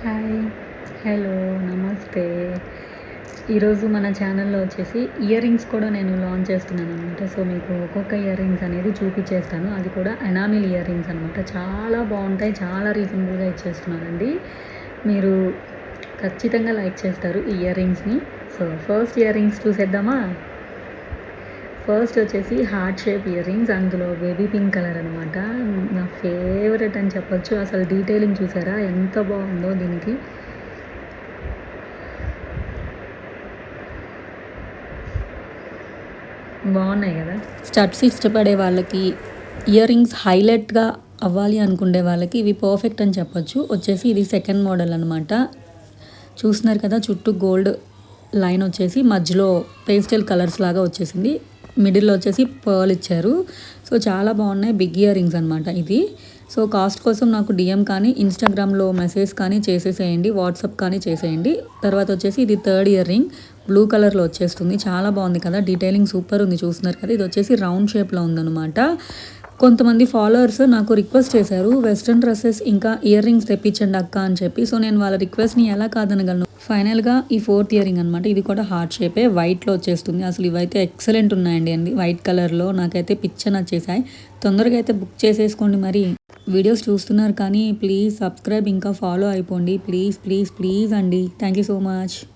Hi. Hello. నమస్తే. ఈరోజు మన ఛానల్‌లో వచ్చేసి ఇయర్ రింగ్స్ కూడా నేను లాంచ్ చేస్తున్నాననమాట. సో, మీకు ఒక్కొక్క ఇయర్ రింగ్స్ అనేది చూపిచ్చేస్తాను. అది కూడా ఎనామిల్ ఇయర్ రింగ్స్ అనమాట. చాలా బావుంటాయి. చాలా రీజనబుల్‌గా ఇచ్చేస్తున్నానండి. మీరు ఖచ్చితంగా లైక్ చేస్తారు ఈ ఇయర్ రింగ్స్‌ని. సో, ఫస్ట్ ఇయర్ రింగ్స్ చూసేద్దామా? ఫస్ట్ వచ్చేసి హార్ట్ షేప్ ఇయర్ రింగ్స్. అందులో బేబీ పింక్ కలర్ అనమాట. నా ఫేవరెట్ అని చెప్పొచ్చు. అసలు డీటెయిలింగ్ చూసారా ఎంత బాగుందో దీనికి. బాగున్నాయి కదా. స్టడ్స్ ఇష్టపడే వాళ్ళకి, ఇయర్ రింగ్స్ హైలైట్గా అవ్వాలి అనుకునే వాళ్ళకి ఇవి పర్ఫెక్ట్ అని చెప్పొచ్చు. వచ్చేసి ఇది సెకండ్ మోడల్ అనమాట. చూస్తున్నారు కదా, చుట్టూ గోల్డ్ లైన్ వచ్చేసి మధ్యలో పేస్టల్ కలర్స్ లాగా వచ్చేసింది. మిడిల్లో వచ్చేసి పర్ల్ ఇచ్చారు. సో, చాలా బాగున్నాయి. బిగ్ ఇయర్ రింగ్స్ అనమాట ఇది. సో, కాస్ట్ కోసం నాకు డిఎం కానీ, ఇన్స్టాగ్రామ్లో మెసేజ్ కానీ చేసేసేయండి, వాట్సాప్ కానీ చేసేయండి. తర్వాత వచ్చేసి ఇది థర్డ్ ఇయర్ రింగ్. బ్లూ కలర్లో వచ్చేస్తుంది. చాలా బాగుంది కదా, డీటెయిలింగ్ సూపర్ ఉంది. చూస్తున్నారు కదా, ఇది వచ్చేసి రౌండ్ షేప్లో ఉందన్నమాట. కొంతమంది ఫాలోవర్స్ నాకు రిక్వెస్ట్ చేశారు, వెస్ట్రన్ డ్రెస్సెస్ ఇంకా ఇయర్ రింగ్స్ తెప్పించండి అక్క అని చెప్పి. సో, నేను వాళ్ళ రిక్వెస్ట్ని ఎలా కాదనగలను. ఫైనల్గా ఈ ఫోర్త్ ఇయర్ రింగ్ అనమాట. ఇది కూడా హార్ట్ షేపే, వైట్లో వచ్చేస్తుంది. అసలు ఇవైతే ఎక్సలెంట్ ఉన్నాయండి అండి, వైట్ కలర్లో. నాకైతే పిచ్చ నచ్చేసాయి. తొందరగా అయితే బుక్ చేసేసుకోండి. మరి వీడియోస్ చూస్తున్నారు కానీ ప్లీజ్ సబ్స్క్రైబ్ ఇంకా ఫాలో అయిపోండి. ప్లీజ్ ప్లీజ్ ప్లీజ్ అండి. Thank you so much.